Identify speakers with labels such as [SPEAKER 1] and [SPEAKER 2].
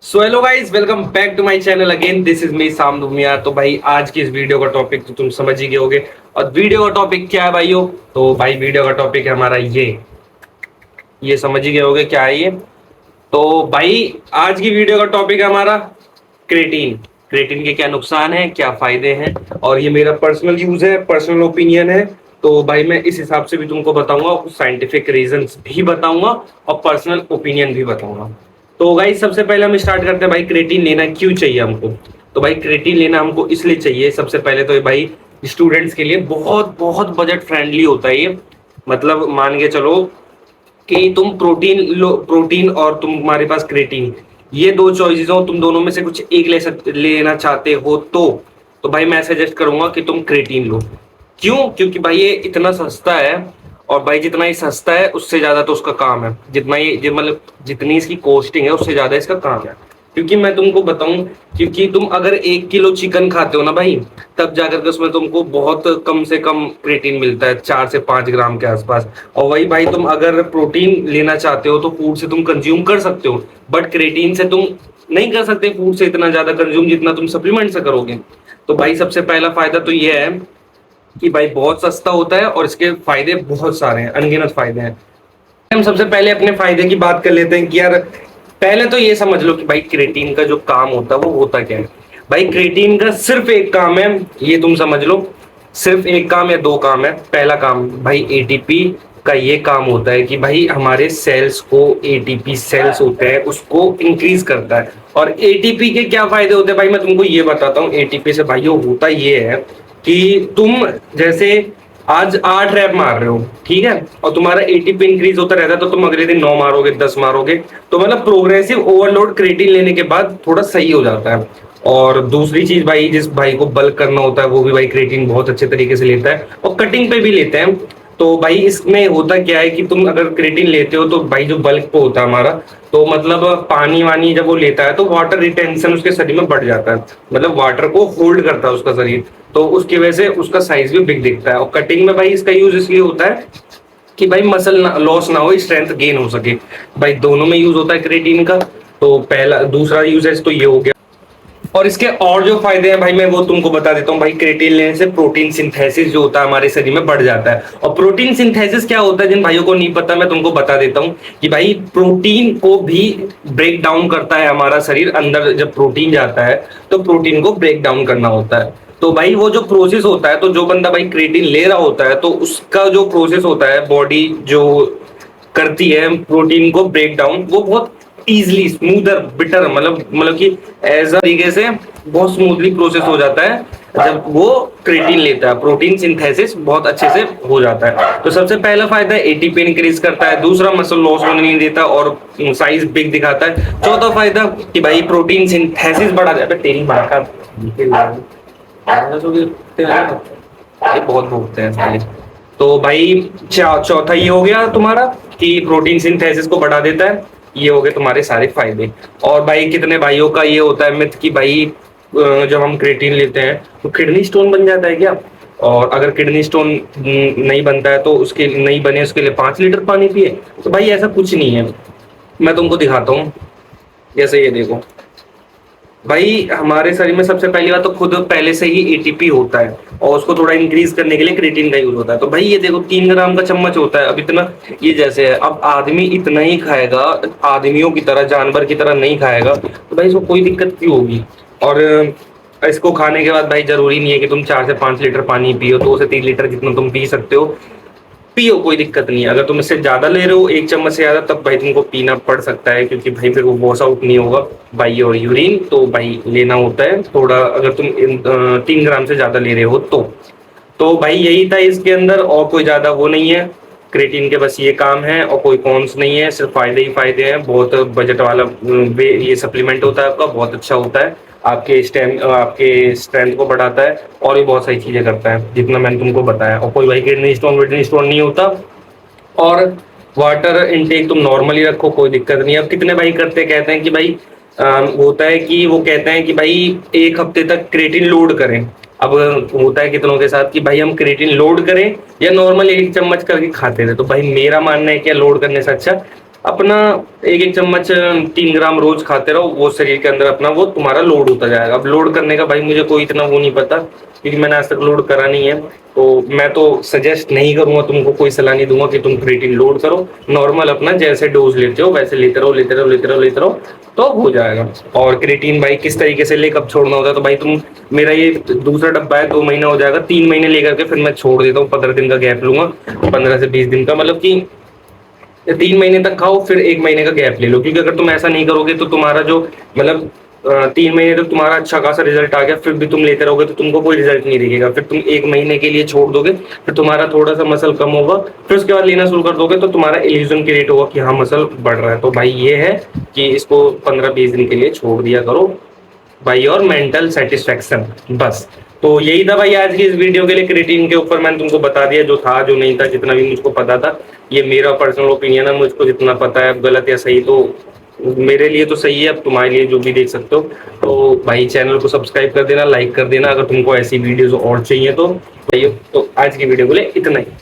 [SPEAKER 1] So hello guys, welcome back to my channel again. This is me साम दुमिया। तो भाई आज की इस वीडियो का टॉपिक तो तुम समझ ही गए होगे। और वीडियो का टॉपिक क्या है भाइयों? तो भाई वीडियो का टॉपिक है हमारा ये समझ ही गए होगे क्या है ये। तो भाई आज की वीडियो का टॉपिक है हमारा क्रेटीन। क्रेटीन के क्या नुकसान है, क्या फायदे हैं, और ये मेरा पर्सनल यूज है, पर्सनल ओपिनियन है। तो भाई मैं इस हिसाब से भी तुमको बताऊंगा, कुछ साइंटिफिक रीजंस भी बताऊंगा और पर्सनल ओपिनियन भी बताऊंगा। तो भाई सबसे पहले हम स्टार्ट करते हैं, भाई क्रेटीन लेना क्यों चाहिए हमको। तो भाई क्रेटीन लेना हमको इसलिए चाहिए, सबसे पहले तो ये भाई स्टूडेंट्स के लिए बहुत बहुत बजट फ्रेंडली होता है ये। मतलब मान के चलो कि तुम प्रोटीन लो, प्रोटीन और तुम्हारे पास क्रेटीन, ये दो चॉइसेस हो, तुम दोनों में से कुछ एक लेना चाहते हो तो भाई मैं सजेस्ट करूंगा कि तुम क्रेटीन लो। क्यों? क्योंकि भाई ये इतना सस्ता है। और भाई जितना ये सस्ता है उससे ज्यादा तो उसका काम है, जितना ये मतलब जितनी इसकी कॉस्टिंग है उससे ज्यादा इसका काम है। क्योंकि मैं तुमको बताऊं, क्योंकि तुम अगर 1 किलो चिकन खाते हो ना भाई, तब जाकर के उसमें तुमको बहुत कम से कम क्रेटीन मिलता है, 4 से 5 ग्राम के आसपास। और वही भाई तुम अगर प्रोटीन लेना चाहते हो तो फूड से तुम कंज्यूम कर सकते हो, बट क्रेटीन से तुम नहीं कर सकते फूड से इतना ज्यादा कंज्यूम जितना तुम सप्लीमेंट से करोगे। तो भाई सबसे पहला फायदा तो ये है कि भाई बहुत सस्ता होता है और इसके फायदे बहुत सारे हैं, अनगिनत फायदे हैं। हम सबसे पहले अपने फायदे की बात कर लेते हैं कि यार पहले तो ये समझ लो कि भाई क्रेटीन का जो काम होता है वो होता क्या है। भाई क्रेटीन का सिर्फ एक काम है, ये तुम समझ लो, सिर्फ एक काम या दो काम है। पहला काम भाई एटीपी का ये काम होता है कि भाई हमारे सेल्स को, एटीपी सेल्स होते हैं उसको इंक्रीज करता है। और एटीपी के क्या फायदे होते हैं भाई मैं तुमको ये बताता हूँ। एटीपी से भाइयों होता ये है कि तुम जैसे आज 8 रैप मार रहे हो, ठीक है, और तुम्हारा एटीपी इंक्रीज होता रहता है, तो तुम अगले दिन 9 मारोगे, 10 मारोगे। तो मतलब प्रोग्रेसिव ओवरलोड क्रेटीन लेने के बाद थोड़ा सही हो जाता है। और दूसरी चीज भाई, जिस भाई को बल्क करना होता है वो भी भाई क्रेटीन बहुत अच्छे तरीके से लेता है, और कटिंग पे भी लेते हैं। तो भाई इसमें होता क्या है कि तुम अगर क्रेटीन लेते हो तो भाई जो बल्क पे होता है हमारा, तो मतलब पानी वानी जब वो लेता है तो वाटर रिटेंशन उसके शरीर में बढ़ जाता है, मतलब वाटर को होल्ड करता है उसका शरीर। तो उसकी वजह से उसका साइज भी बिग दिखता है। और कटिंग में भाई इसका यूज इसलिए होता है कि भाई मसल लॉस ना हो, स्ट्रेंथ गेन हो सके। भाई दोनों में यूज होता है क्रेटीन का। तो पहला दूसरा यूजेस तो ये हो गया। और इसके और जो फायदे हैं भाई मैं वो तुमको बता देता हूँ। भाई क्रेटीन लेने से प्रोटीन सिंथेसिस जो होता है हमारे शरीर में बढ़ जाता है। और प्रोटीन सिंथेसिस क्या होता है, जिन भाइयों को नहीं पता मैं तुमको बता देता हूँ कि भाई प्रोटीन को भी ब्रेक डाउन करता है हमारा शरीर। अंदर जब प्रोटीन जाता है तो प्रोटीन को ब्रेक डाउन करना होता है। तो भाई वो जो प्रोसेस होता है, तो जो बंदा भाई क्रेटीन ले रहा होता है तो उसका जो प्रोसेस होता है, बॉडी जो करती है प्रोटीन को ब्रेक डाउन, वो बहुत इजली, स्मूदर, बिटर, मतलब कि एज तरीके से बहुत स्मूथली प्रोसेस हो जाता है जब वो क्रेटीन लेता है। प्रोटीन सिंथेसिस बहुत अच्छे से हो जाता है। तो सबसे पहला फायदा है एटीपी इंक्रीज करता है, दूसरा मसल लॉस होने नहीं देता और साइज बिग दिखाता है। चौथा फायदा कि भाई प्रोटीन सिंथेसिस बढ़ा जाता है। तेरी माँ का ये बहुत भोगते हैं साले। तो भाई चौथा ये हो गया तुम्हारा कि प्रोटीन सिंथेसिस को बढ़ा देता है। ये हो गए तुम्हारे सारे फायदे। और भाई कितने भाइयों का ये होता है मिथ कि भाई जब हम क्रेटीन लेते हैं तो किडनी स्टोन बन जाता है क्या? और अगर किडनी स्टोन नहीं बनता है तो उसके नहीं बने उसके लिए 5 लीटर पानी पिए। तो भाई ऐसा कुछ नहीं है, मैं तुमको दिखाता हूँ। जैसे ये देखो भाई, हमारे शरीर में सबसे पहली बात तो खुद पहले से ही एटीपी होता है और उसको थोड़ा इंक्रीज करने के लिए क्रेटीन का यूज होता है। तो भाई ये देखो 3 ग्राम का चम्मच होता है, अब इतना ये जैसे है, अब आदमी इतना ही खाएगा, आदमियों की तरह, जानवर की तरह नहीं खाएगा, तो भाई इसको कोई दिक्कत क्यों होगी? और इसको खाने के बाद भाई जरूरी नहीं है कि तुम 4 से 5 लीटर पानी पियो, 2 से 3 लीटर जितना तुम पी सकते हो पियो, कोई दिक्कत नहीं है। अगर तुम इससे ज्यादा ले रहे हो, 1 चम्मच से ज्यादा, तब भाई तुमको पीना पड़ सकता है, क्योंकि भाई फिर वो वॉश आउट नहीं होगा भाई और यूरिन, तो भाई लेना होता है थोड़ा, अगर तुम 3 ग्राम से ज्यादा ले रहे हो तो भाई यही था इसके अंदर, और कोई ज्यादा वो नहीं है। क्रेटीन के बस ये काम है और कोई कॉन्स नहीं है, सिर्फ फायदे ही फायदे हैं। बहुत बजट वाला ये सप्लीमेंट होता है आपका, बहुत अच्छा होता है, आपके स्ट्रेंथ को बढ़ाता है और ये बहुत सारी चीजें करता है जितना मैंने तुमको बताया। और कोई भाई किडनी स्टोन नहीं होता। और वाटर इनटेक तुम नॉर्मली रखो, कोई दिक्कत नहीं है। अब कितने भाई करते कहते हैं कि भाई होता है कि वो कहते हैं कि भाई 1 हफ्ते तक क्रेटिन लोड करें। अब होता है कितनों के साथ कि भाई हम क्रेटिन लोड करें या नॉर्मल 1 चम्मच करके खाते थे। तो भाई मेरा मानना है कि लोड करने से अच्छा अपना एक एक चम्मच 3 ग्राम रोज खाते रहो, वो शरीर के अंदर अपना वो तुम्हारा लोड होता जाएगा। अब लोड करने का भाई मुझे कोई इतना वो नहीं पता, क्योंकि मैंने आज तक लोड करा नहीं है। तो मैं तो सजेस्ट नहीं करूंगा तुमको, कोई सलाह नहीं दूंगा कि तुम क्रिएटिन लोड करो। नॉर्मल अपना जैसे डोज लेते हो वैसे लेते रहो, लेते रहो, लेते रहो, लेते रहो, तो हो जाएगा। और क्रिएटिन भाई किस तरीके से ले, कब छोड़ना होता है, तो भाई तुम, मेरा ये दूसरा डब्बा है, 2 महीना हो जाएगा, 3 महीने लेकर के फिर मैं छोड़ देता हूँ, 15 दिन का गैप लूंगा, 15 से 20 दिन का, मतलब कि 3 महीने तक खाओ, फिर 1 महीने का गैप ले लो। क्योंकि अगर तुम ऐसा नहीं करोगे तो तुम्हारा जो, मतलब 3 महीने तक तुम्हारा अच्छा खासा रिजल्ट आ गया, फिर भी तुम लेते रहोगे तो तुमको कोई रिजल्ट नहीं दिखेगा। फिर तुम 1 महीने के लिए छोड़ दोगे, फिर तुम्हारा थोड़ा सा मसल कम होगा, फिर उसके बाद लेना शुरू कर दोगे तो तुम्हारा इल्यूजन क्रिएट होगा कि हाँ मसल बढ़ रहा है। तो भाई ये है कि इसको 15-20 दिन के लिए छोड़ दिया करो भाई, और मेंटल सेटिस्फेक्शन, बस। तो यही था भाई आज की इस वीडियो के लिए। क्रिएटिन के ऊपर मैंने तुमको बता दिया जो था, जो नहीं था, जितना भी मुझको पता था। ये मेरा पर्सनल ओपिनियन है, मुझको जितना पता है, अब गलत या सही तो मेरे लिए तो सही है, अब तुम्हारे लिए जो भी देख सकते हो। तो भाई चैनल को सब्सक्राइब कर देना, लाइक कर देना, अगर तुमको ऐसी वीडियोस और चाहिए तो भाई। तो आज की वीडियो के लिए इतना ही।